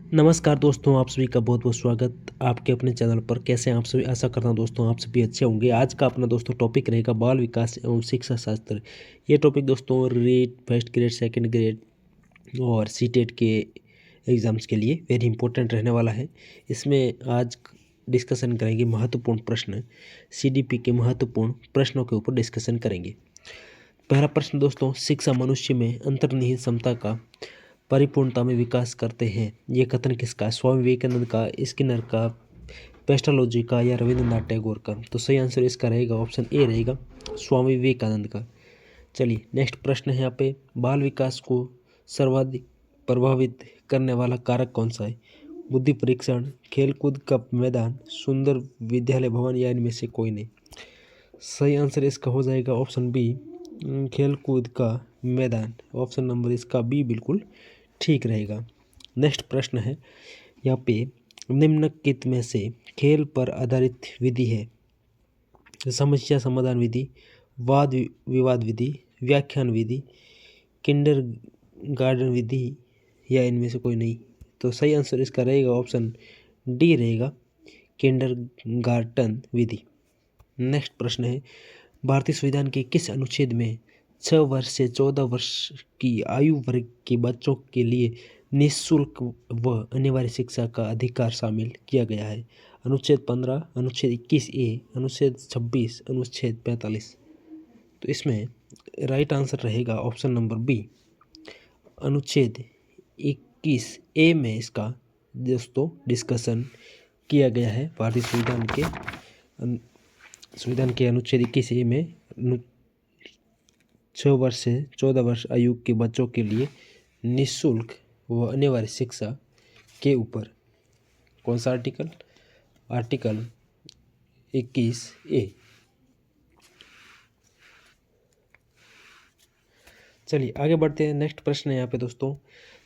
नमस्कार दोस्तों, आप सभी का बहुत बहुत स्वागत आपके अपने चैनल पर। कैसे हैं आप सभी? आशा करता हूं दोस्तों आप सभी अच्छे होंगे। आज का अपना दोस्तों टॉपिक रहेगा बाल विकास एवं शिक्षा शास्त्र। ये टॉपिक दोस्तों REET first grade, second grade और सीटेट के एग्ज़ाम्स के लिए वेरी इंपॉर्टेंट रहने वाला है। इसमें आज डिस्कशन करेंगे महत्वपूर्ण प्रश्न, सीडीपी के महत्वपूर्ण प्रश्नों के ऊपर डिस्कशन करेंगे। पहला प्रश्न दोस्तों, शिक्षा मनुष्य में अंतर्निहित क्षमता का परिपूर्णता में विकास करते हैं। ये कथन किसका है? स्वामी विवेकानंद का, स्किनर का, पेस्टालॉजी का या रविंद्रनाथ टैगोर का? तो सही आंसर इसका रहेगा ऑप्शन ए रहेगा, स्वामी विवेकानंद का। चलिए नेक्स्ट प्रश्न है यहाँ पे, बाल विकास को सर्वाधिक प्रभावित करने वाला कारक कौन सा है? बुद्धि परीक्षण, खेलकूद का मैदान, सुंदर विद्यालय भवन या इनमें से कोई नहीं? सही आंसर इसका हो जाएगा ऑप्शन बी, खेलकूद का मैदान। ऑप्शन नंबर इसका बी बिल्कुल ठीक रहेगा। नेक्स्ट प्रश्न है यहाँ पे, निम्नलिखित में से खेल पर आधारित विधि है? समस्या समाधान विधि, वाद विवाद विधि, व्याख्यान विधि, किंडर गार्डन विधि या इनमें से कोई नहीं? तो सही आंसर इसका रहेगा ऑप्शन डी रहेगा, किंडर गार्डन विधि। नेक्स्ट प्रश्न है, भारतीय संविधान के किस अनुच्छेद में 6 वर्ष से 14 वर्ष की आयु वर्ग के बच्चों के लिए निःशुल्क व अनिवार्य शिक्षा का अधिकार शामिल किया गया है? अनुच्छेद 15, अनुच्छेद 21A, अनुच्छेद 26, अनुच्छेद 45? तो इसमें राइट आंसर रहेगा ऑप्शन नंबर बी, अनुच्छेद 21A में इसका दोस्तों डिस्कशन किया गया है। भारतीय संविधान के अनुच्छेद 21A में 6 वर्ष से 14 वर्ष आयु के बच्चों के लिए निःशुल्क व अनिवार्य शिक्षा के ऊपर कौन सा आर्टिकल? Article 21A। चलिए आगे बढ़ते हैं। नेक्स्ट प्रश्न है यहाँ पे दोस्तों,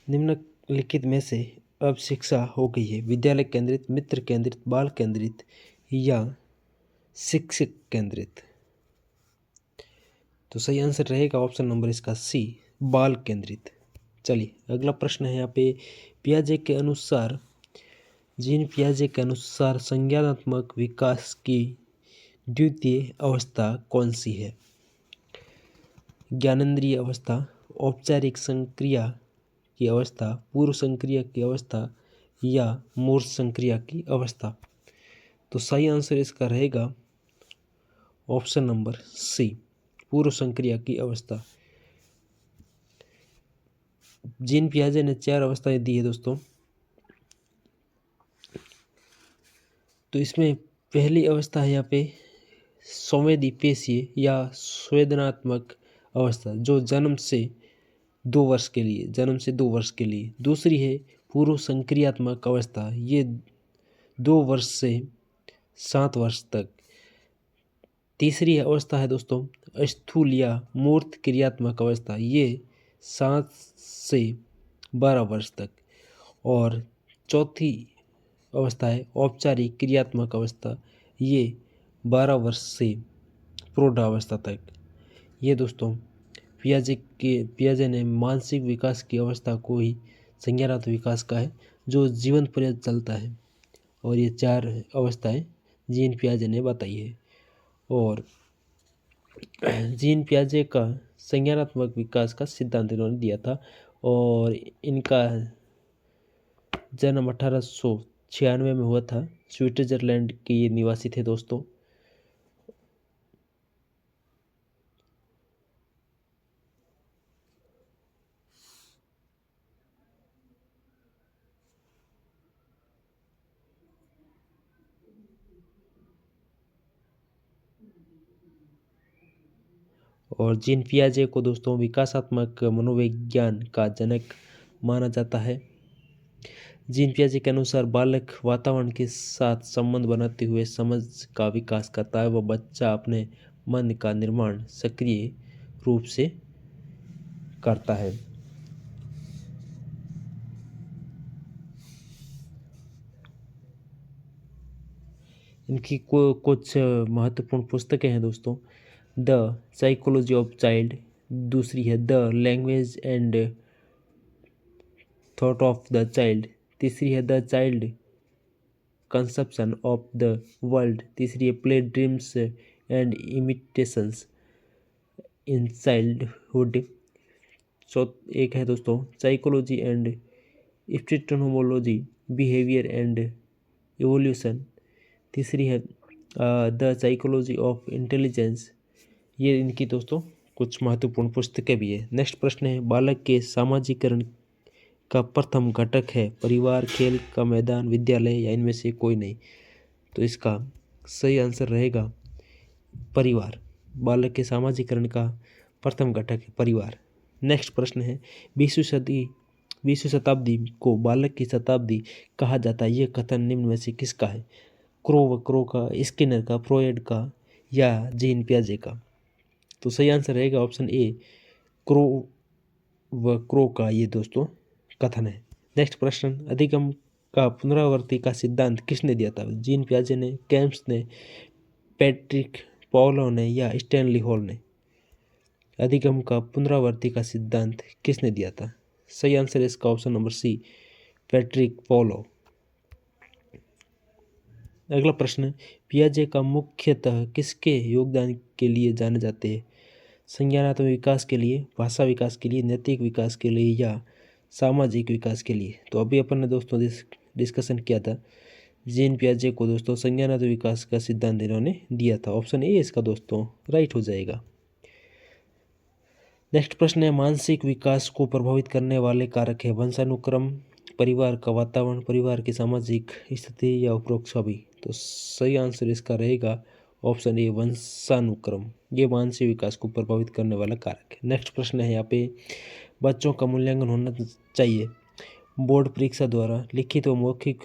निम्नलिखित में से अब शिक्षा हो गई है विद्यालय केंद्रित, मित्र केंद्रित, बाल केंद्रित या शिक्षक केंद्रित? तो सही आंसर रहेगा ऑप्शन नंबर इसका सी, बाल केंद्रित। चलिए अगला प्रश्न है यहाँ पे, पियाजे के अनुसार, जीन पियाजे के अनुसार संज्ञानात्मक विकास की द्वितीय अवस्था कौन सी है? ज्ञानेंद्रिय अवस्था, औपचारिक संक्रिया की अवस्था, पूर्व संक्रिया की अवस्था या मूर्त संक्रिया की अवस्था? तो सही आंसर इसका रहेगा ऑप्शन नंबर सी, पूर्व संक्रिया की अवस्था। जीन पियाजे ने 4 अवस्थाएं दी है दोस्तों। तो इसमें पहली अवस्था है यहाँ पे संवेदी पेशीय या संवेदनात्मक अवस्था, जो जन्म से 2 वर्ष के लिए। दूसरी है पूर्व संक्रियात्मक अवस्था, ये 2 वर्ष से 7 वर्ष तक। तीसरी अवस्था है दोस्तों स्थूल या मूर्त क्रियात्मक अवस्था, ये 7 से 12 वर्ष तक। और चौथी अवस्था है औपचारिक क्रियात्मक अवस्था, ये 12 वर्ष से प्रौढ़ावस्था तक। ये दोस्तों पियाजे ने मानसिक विकास की अवस्था को ही संज्ञानात्मक विकास का है, जो जीवन पर्यंत चलता है। और ये 4 अवस्थाएं जीन पियाजे ने बताई है। और जीन पियाजे का संज्ञानात्मक विकास का सिद्धांत इन्होंने दिया था और इनका जन्म 1896 में हुआ था। स्विट्जरलैंड के ये निवासी थे दोस्तों। और जीन पियाजे को दोस्तों विकासात्मक मनोविज्ञान का जनक माना जाता है। जीन पियाजे के अनुसार बालक वातावरण के साथ संबंध बनाते हुए समझ का विकास करता है। वह बच्चा अपने मन का निर्माण सक्रिय रूप से करता है। इनकी कुछ महत्वपूर्ण पुस्तकें हैं दोस्तों, द साइकोलॉजी ऑफ चाइल्ड, दूसरी है the language and thought of the child, तीसरी है the child conception of the world, तीसरी है play dreams and imitations in childhood, एक है दोस्तों psychology and epistemology, behaviour and evolution, तीसरी है द साइकोलॉजी ऑफ इंटेलिजेंस। ये इनकी दोस्तों कुछ महत्वपूर्ण पुस्तकें भी है। नेक्स्ट प्रश्न है बालक के सामाजिकरण का प्रथम घटक है परिवार, खेल का मैदान, विद्यालय या इनमें से कोई नहीं। तो इसका सही आंसर रहेगा परिवार। बालक के सामाजिकरण का प्रथम घटक है परिवार। नेक्स्ट प्रश्न है 20वीं शताब्दी को बालक की शताब्दी कहा जाता है, यह कथन निम्न में से किसका है? क्रो का, स्किनर का, फ्रॉयड का या जीन पियाजे का? तो सही आंसर रहेगा ऑप्शन ए क्रो का ये दोस्तों कथन है। नेक्स्ट प्रश्न अधिगम का पुनरावृत्ति का सिद्धांत किसने दिया था? जीन पियाजे ने, केम्स ने, पैट्रिक पॉलो ने या स्टैनली हॉल ने? अधिगम का पुनरावृत्ति का सिद्धांत किसने दिया था? सही आंसर है इसका option number C Patrick Paulo. अगला प्रश्न पियाजे का मुख्यतः किसके योगदान के लिए जाने जाते हैं? संज्ञानात्मक विकास के लिए, भाषा विकास के लिए, नैतिक विकास के लिए या सामाजिक विकास के लिए? तो अभी अपन ने दोस्तों डिस्कशन किया था जीन पियाजे को दोस्तों संज्ञानात्मक विकास का सिद्धांत इन्होंने दिया था। ऑप्शन ए इसका दोस्तों राइट हो जाएगा। नेक्स्ट प्रश्न है मानसिक विकास को प्रभावित करने वाले कारक है वंशानुक्रम, परिवार का वातावरण, परिवार की सामाजिक स्थिति या उपरोक्त सभी? तो सही आंसर इसका रहेगा ऑप्शन ए वंशानुक्रम। ये मानसिक विकास को प्रभावित करने वाला कारक है। नेक्स्ट प्रश्न है यहाँ पे बच्चों का मूल्यांकन होना चाहिए बोर्ड परीक्षा द्वारा, लिखित व मौखिक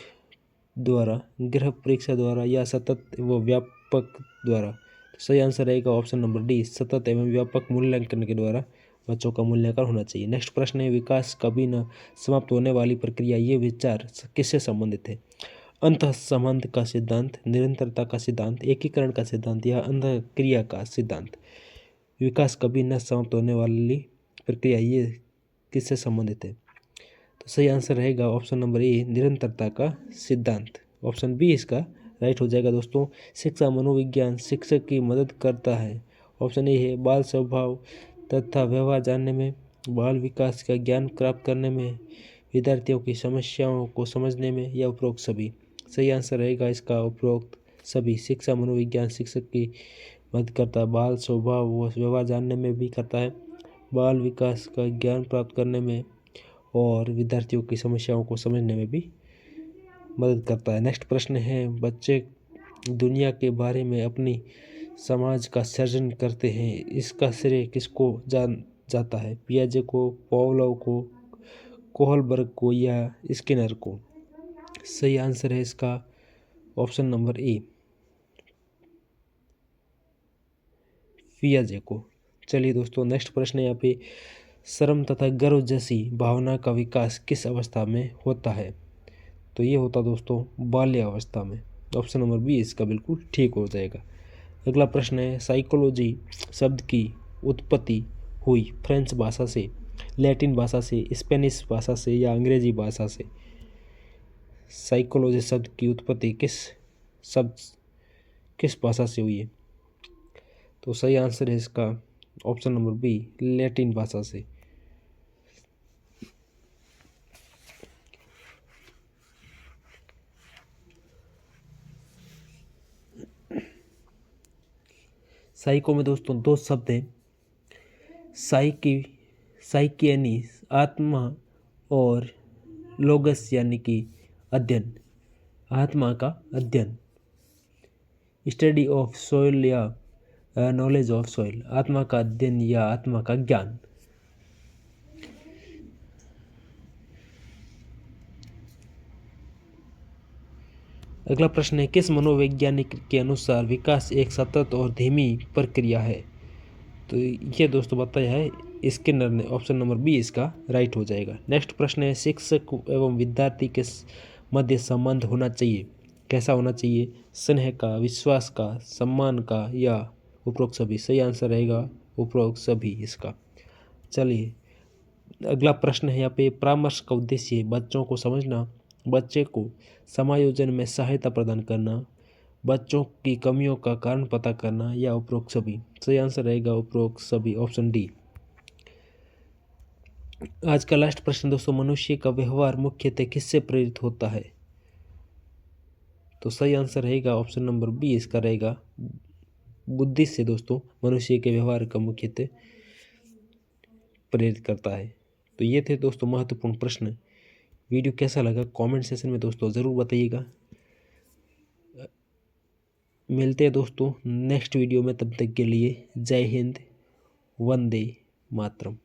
द्वारा, गृह परीक्षा द्वारा या सतत व व्यापक द्वारा? तो सही आंसर रहेगा ऑप्शन नंबर डी सतत एवं व्यापक मूल्यांकन के द्वारा बच्चों का मूल्यांकन होना चाहिए। नेक्स्ट प्रश्न है विकास कभी न समाप्त होने वाली प्रक्रिया, ये विचार किससे संबंधित है? अंतः संबंध का सिद्धांत, निरंतरता का सिद्धांत, एकीकरण का सिद्धांत या अंतःक्रिया का सिद्धांत? विकास कभी न समाप्त होने वाली प्रक्रिया, ये किससे संबंधित है? तो सही आंसर रहेगा ऑप्शन नंबर ए निरंतरता का सिद्धांत। ऑप्शन बी इसका राइट हो जाएगा दोस्तों। शिक्षा मनोविज्ञान शिक्षक की मदद करता है। ऑप्शन ए है बाल स्वभाव तथा व्यवहार जानने में, बाल विकास का ज्ञान प्राप्त करने में, विद्यार्थियों की समस्याओं को समझने में या उपरोक्त सभी? सही आंसर रहेगा इसका उपरोक्त सभी। शिक्षा मनोविज्ञान शिक्षक की मदद करता है, बाल स्वभाव व व्यवहार जानने में भी करता है, बाल विकास का ज्ञान प्राप्त करने में और विद्यार्थियों की समस्याओं को समझने में भी मदद करता है। नेक्स्ट प्रश्न है बच्चे दुनिया के बारे में अपनी समाज का सृजन करते हैं, इसका श्रेय किसको जाता है? पियाजे को, पावलोव को, कोहलबर्ग को या स्किनर को? सही आंसर है इसका ऑप्शन नंबर ए पियाजे को। चलिए दोस्तों नेक्स्ट प्रश्न है यहाँ पे शर्म तथा गर्व जैसी भावना का विकास किस अवस्था में होता है? तो ये होता दोस्तों बाल्य अवस्था में। ऑप्शन नंबर बी इसका बिल्कुल ठीक हो जाएगा। अगला प्रश्न है साइकोलॉजी शब्द की उत्पत्ति हुई फ्रेंच भाषा से, लैटिन भाषा से, स्पेनिश भाषा से या अंग्रेजी भाषा से? साइकोलॉजी शब्द की उत्पत्ति किस भाषा से हुई है? तो सही आंसर है इसका ऑप्शन नंबर बी लैटिन भाषा से। साइको में दोस्तों दो शब्द हैं, साइकियानी आत्मा और लोगस यानी कि अध्ययन, आत्मा का अध्ययन, स्टडी ऑफ सॉइल या नॉलेज ऑफ सॉइल, आत्मा का अध्ययन या आत्मा का ज्ञान। अगला प्रश्न है किस मनोवैज्ञानिक के अनुसार विकास एक सतत और धीमी प्रक्रिया है? तो ये दोस्तों बताया है स्किनर ने। ऑप्शन नंबर बी इसका राइट हो जाएगा। नेक्स्ट प्रश्न है शिक्षक एवं विद्यार्थी के मध्य संबंध होना चाहिए, कैसा होना चाहिए? स्नेह का, विश्वास का, सम्मान का या उपरोक्त सभी? सही आंसर रहेगा उपरोक्त सभी इसका। चलिए अगला प्रश्न है यहाँ पे परामर्श का उद्देश्य बच्चों को समझना, बच्चे को समायोजन में सहायता प्रदान करना, बच्चों की कमियों का कारण पता करना, या उपरोक्त सभी। सही आंसर रहेगा उपरोक्त सभी, ऑप्शन डी। आज का लास्ट प्रश्न दोस्तों, मनुष्य का व्यवहार मुख्यतः किससे प्रेरित होता है? तो सही आंसर रहेगा ऑप्शन नंबर बी, इसका रहेगा बुद्धि से। दोस्तों मनुष्य के व्यवहार का मुख्यतः प्रेरित करता है। तो ये थे दोस्तों महत्वपूर्ण प्रश्न। वीडियो कैसा लगा कमेंट सेशन में दोस्तों ज़रूर बताइएगा। मिलते हैं दोस्तों नेक्स्ट वीडियो में, तब तक के लिए जय हिंद, वंदे मातरम।